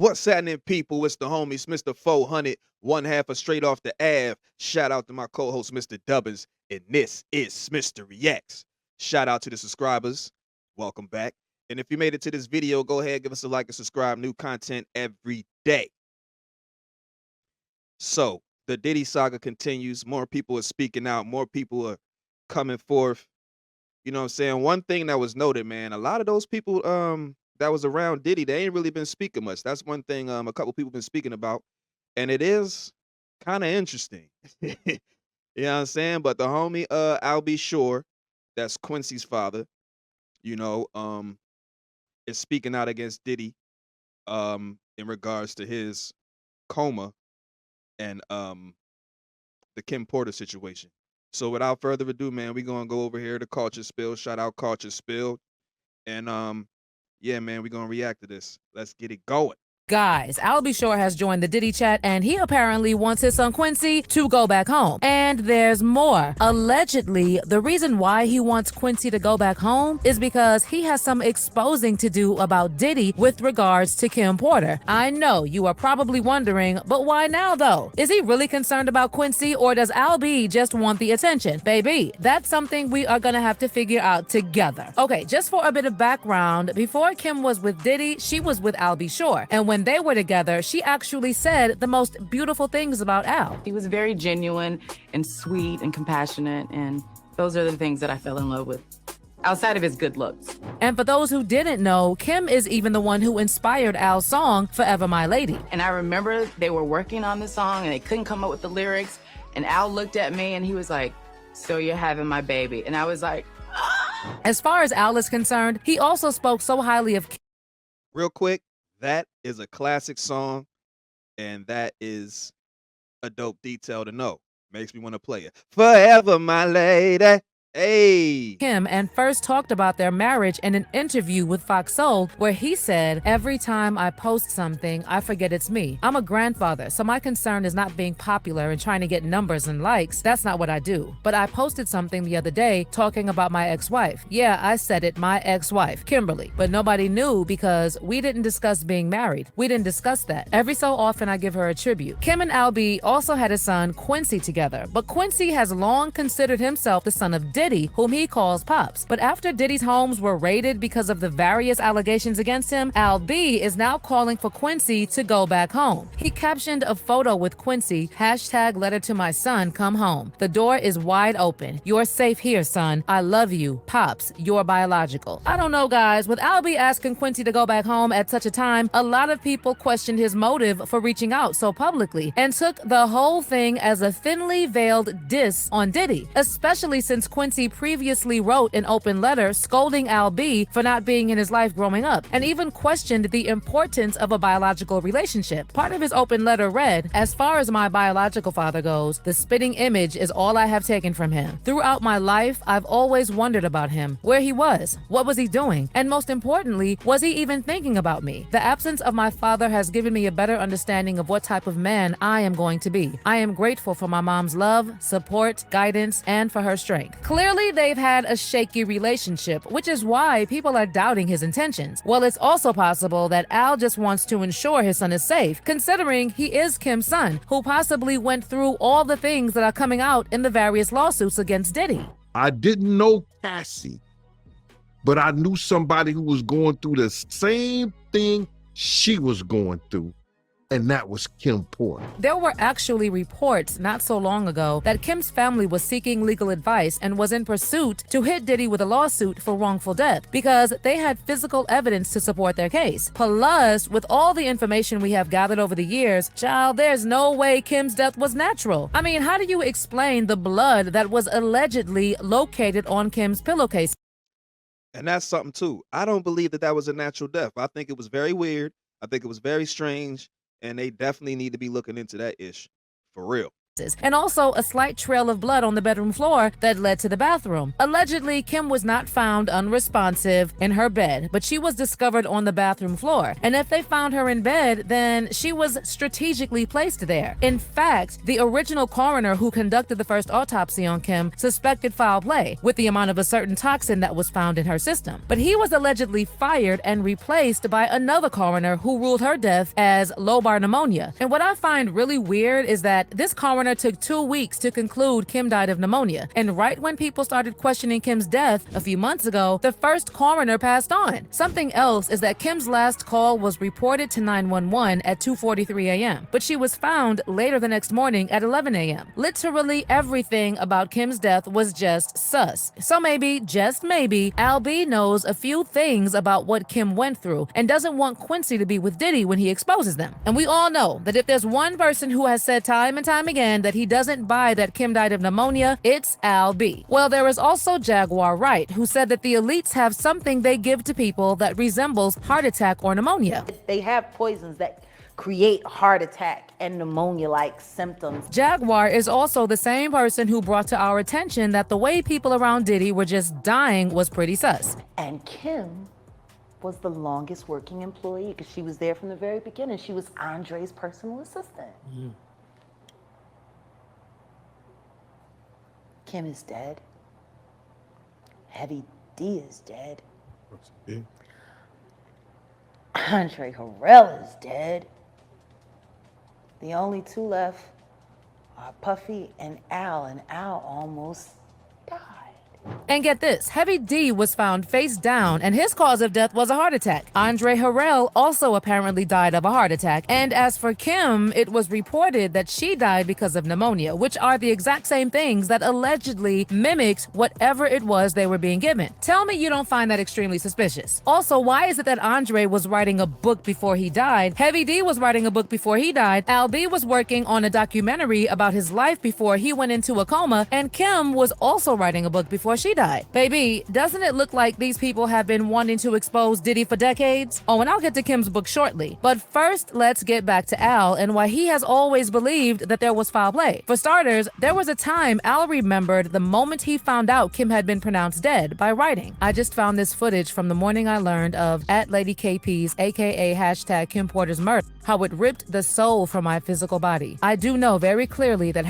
What's happening, people? It's the homie Smitster 400, one half of Straight Off the Ave. Shout out to my co-host, Mr. Dubbins, and this is Smitster Reacts. Shout out to the subscribers. Welcome back. And if you made it to this video, go ahead, give us a like and subscribe. New content every day. So, the Diddy saga continues. More people are speaking out. More people are coming forth. You know what I'm saying? One thing that was noted, man, a lot of those people that was around Diddy, they ain't really been speaking much. That's one thing a couple people been speaking about. And it is kind of interesting. You know what I'm saying? But the homie I'll Be Sure, that's Quincy's father, you know, is speaking out against Diddy in regards to his coma and the Kim Porter situation. So without further ado, man, we're gonna go over here to Culture Spill. Shout out Culture Spill. And yeah, man, we're gonna react to this. Let's get it going. Guys, I'll Be Sure has joined the Diddy chat, and he apparently wants his son Quincy to go back home. And there's more. Allegedly, the reason why he wants Quincy to go back home is because he has some exposing to do about Diddy with regards to Kim Porter. I know you are probably wondering, but why now though? Is he really concerned about Quincy, or does Al B just want the attention? Baby, that's something we are gonna have to figure out together. Okay, just for a bit of background, before Kim was with Diddy, she was with Al B Sure. And when they were together, she actually said the most beautiful things about Al. He was very genuine and sweet and compassionate, and those are the things that I fell in love with, outside of his good looks. And for those who didn't know, Kim is even the one who inspired Al's song, Forever My Lady. And I remember they were working on the song and they couldn't come up with the lyrics, and Al looked at me and he was like, "So you're having my baby." And I was like, ah. As far as Al is concerned, he also spoke so highly of Kim. Real quick, that is a classic song, and that is a dope detail to know. Makes me want to play it. Forever My Lady. Hey. And first talked about their marriage in an interview with Fox Soul, where he said, "Every time I post something, I forget it's me. I'm a grandfather, so my concern is not being popular and trying to get numbers and likes. That's not what I do. But I posted something the other day talking about my ex-wife. Yeah, I said it, my ex-wife, Kimberly. But nobody knew because we didn't discuss being married. We didn't discuss that. Every so often I give her a tribute." Kim and Al B also had a son, Quincy, together. But Quincy has long considered himself the son of Diddy, whom he calls Pops. But after Diddy's homes were raided because of the various allegations against him, Al B is now calling for Quincy to go back home. He captioned a photo with Quincy, #letter to my son, come home. The door is wide open. You're safe here, son. I love you. Pops, you're biological. I don't know, guys. With Al B asking Quincy to go back home at such a time, a lot of people questioned his motive for reaching out so publicly and took the whole thing as a thinly veiled diss on Diddy, especially since Quincy previously wrote an open letter scolding Al B for not being in his life growing up, and even questioned the importance of a biological relationship. Part of his open letter read, "As far as my biological father goes, the spitting image is all I have taken from him. Throughout my life, I've always wondered about him, where he was, what was he doing, and most importantly, was he even thinking about me? The absence of my father has given me a better understanding of what type of man I am going to be. I am grateful for my mom's love, support, guidance, and for her strength." Clearly, they've had a shaky relationship, which is why people are doubting his intentions. Well, it's also possible that Al just wants to ensure his son is safe, considering he is Kim's son, who possibly went through all the things that are coming out in the various lawsuits against Diddy. I didn't know Cassie, but I knew somebody who was going through the same thing she was going through, and that was Kim Porter. There were actually reports not so long ago that Kim's family was seeking legal advice and was in pursuit to hit Diddy with a lawsuit for wrongful death because they had physical evidence to support their case. Plus, with all the information we have gathered over the years, child, there's no way Kim's death was natural. I mean, how do you explain the blood that was allegedly located on Kim's pillowcase? And that's something too. I don't believe that was a natural death. I think it was very weird. I think it was very strange. And they definitely need to be looking into that ish for real. and also a slight trail of blood on the bedroom floor that led to the bathroom. Allegedly, Kim was not found unresponsive in her bed, but she was discovered on the bathroom floor. And if they found her in bed, then she was strategically placed there. In fact, the original coroner who conducted the first autopsy on Kim suspected foul play with the amount of a certain toxin that was found in her system. But he was allegedly fired and replaced by another coroner who ruled her death as lobar pneumonia. And what I find really weird is that this coroner took 2 weeks to conclude Kim died of pneumonia. And right when people started questioning Kim's death a few months ago, the first coroner passed on. Something else is that Kim's last call was reported to 911 at 2:43 a.m., but she was found later the next morning at 11 a.m. Literally everything about Kim's death was just sus. So maybe, just maybe, Al B knows a few things about what Kim went through and doesn't want Quincy to be with Diddy when he exposes them. And we all know that if there's one person who has said time and time again that he doesn't buy that Kim died of pneumonia, it's Al B. Well, there is also Jaguar Wright, who said that the elites have something they give to people that resembles heart attack or pneumonia. They have poisons that create heart attack and pneumonia-like symptoms. Jaguar is also the same person who brought to our attention that the way people around Diddy were just dying was pretty sus. And Kim was the longest working employee because she was there from the very beginning. She was Andre's personal assistant. Kim is dead. Heavy D is dead. Andre Harrell is dead. The only two left are Puffy and Al almost died. And get this, Heavy D was found face down, and his cause of death was a heart attack. Andre Harrell also apparently died of a heart attack. And as for Kim, it was reported that she died because of pneumonia, which are the exact same things that allegedly mimicked whatever it was they were being given. Tell me you don't find that extremely suspicious. Also, why is it that Andre was writing a book before he died, Heavy D was writing a book before he died, Al B was working on a documentary about his life before he went into a coma, and Kim was also writing a book before she died? Baby, doesn't it look like these people have been wanting to expose Diddy for decades? Oh, and I'll get to Kim's book shortly. But first, let's get back to Al and why he has always believed that there was foul play. For starters, there was a time Al remembered the moment he found out Kim had been pronounced dead by writing. I just found this footage from the morning I learned of @LadyKP's aka #Kim Porter's murder, how it ripped the soul from my physical body. I do know very clearly that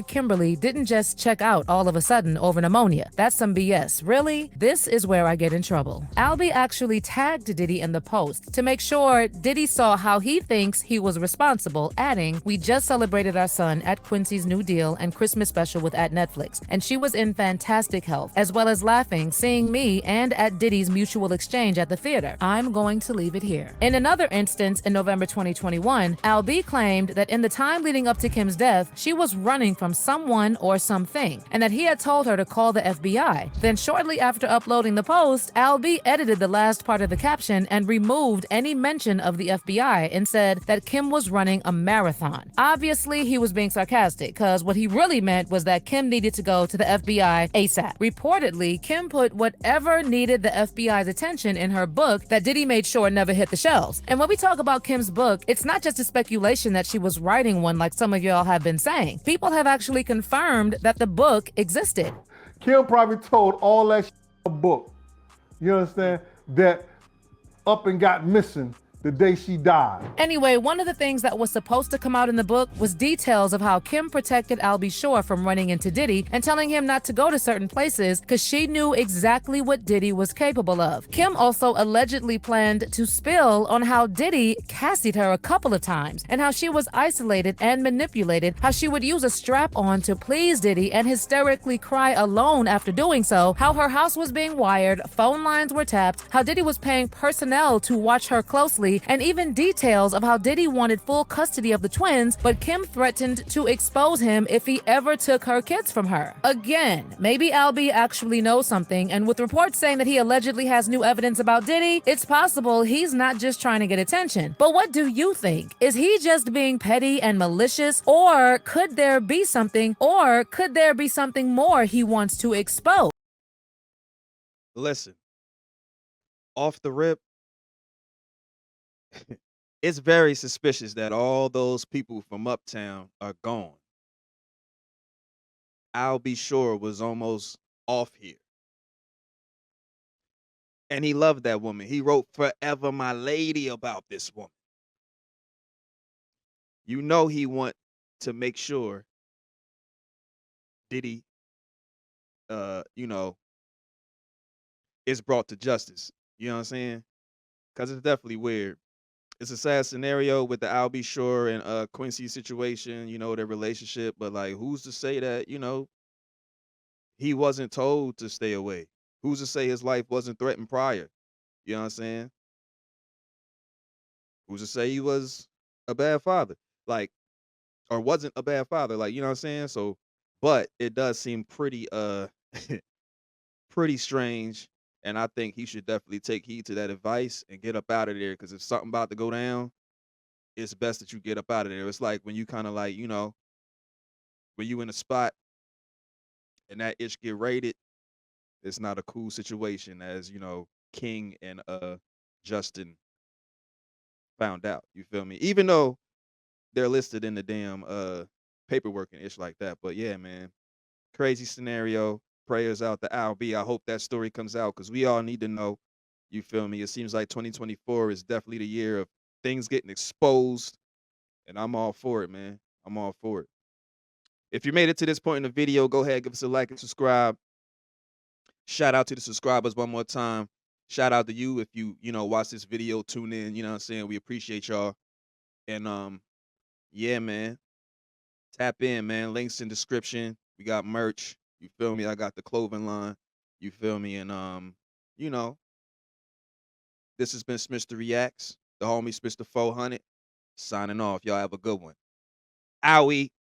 #Kimberly didn't just check out all of a sudden over pneumonia. That's some BS. Really? This is where I get in trouble. Albie actually tagged Diddy in the post to make sure Diddy saw how he thinks he was responsible, adding, "We just celebrated our son at Quincy's new deal and Christmas special with @Netflix, and she was in fantastic health, as well as laughing, seeing me and @Diddy's mutual exchange at the theater. I'm going to leave it here." In another instance, in November 2021, Albie claimed that in the time leading up to Kim's death, she was running from someone or something, and that he had told her to call the FBI. Then shortly after uploading the post, Albie edited the last part of the caption and removed any mention of the FBI and said that Kim was running a marathon. Obviously, he was being sarcastic, because what he really meant was that Kim needed to go to the FBI ASAP. Reportedly, Kim put whatever needed the FBI's attention in her book that Diddy made sure never hit the shelves. And when we talk about Kim's book, it's not just a speculation that she was writing one like some of y'all have been saying. People have actually confirmed that the book existed. Kim probably told all that in a book, you understand, that up and got missing the day she died. Anyway, one of the things that was supposed to come out in the book was details of how Kim protected Albie Shore from running into Diddy and telling him not to go to certain places because she knew exactly what Diddy was capable of. Kim also allegedly planned to spill on how Diddy cassied her a couple of times and how she was isolated and manipulated, how she would use a strap-on to please Diddy and hysterically cry alone after doing so, how her house was being wired, phone lines were tapped, how Diddy was paying personnel to watch her closely, and even details of how Diddy wanted full custody of the twins, but Kim threatened to expose him if he ever took her kids from her. Again, maybe Albie actually knows something, and with reports saying that he allegedly has new evidence about Diddy, it's possible he's not just trying to get attention. But what do you think? Is he just being petty and malicious, or could there be something more he wants to expose? Listen, off the rip, it's very suspicious that all those people from Uptown are gone. I'll Be Sure was almost off here. And he loved that woman. He wrote Forever My Lady about this woman. You know he want to make sure Diddy you know, is brought to justice. You know what I'm saying? Cause it's definitely weird. It's a sad scenario with the I'll Be Sure and Quincy situation, you know, their relationship, but like who's to say that, you know, he wasn't told to stay away? Who's to say his life wasn't threatened prior? You know what I'm saying? Who's to say he was a bad father? Like, or wasn't a bad father? Like, you know what I'm saying? So, but it does seem pretty pretty strange. And I think he should definitely take heed to that advice and get up out of there. Cause if something about to go down, it's best that you get up out of there. It's like when you kind of like, you know, when you in a spot and that itch get raided, it's not a cool situation as, you know, King and Justin found out. You feel me? Even though they're listed in the damn paperwork and ish like that. But yeah, man. Crazy scenario. Prayers out to Al B. I hope that story comes out because we all need to know. You feel me? It seems like 2024 is definitely the year of things getting exposed, and I'm all for it, man. I'm all for it. If you made it to this point in the video, go ahead, give us a like and subscribe. Shout out to the subscribers one more time. Shout out to you if you know, watch this video, tune in, you know what I'm saying? We appreciate y'all. And yeah, man. Tap in, man. Links in description. We got merch. You feel me? I got the clothing line. You feel me? And you know, this has been Smitster Reacts, the homie Smitster 400. Signing off. Y'all have a good one. Owie.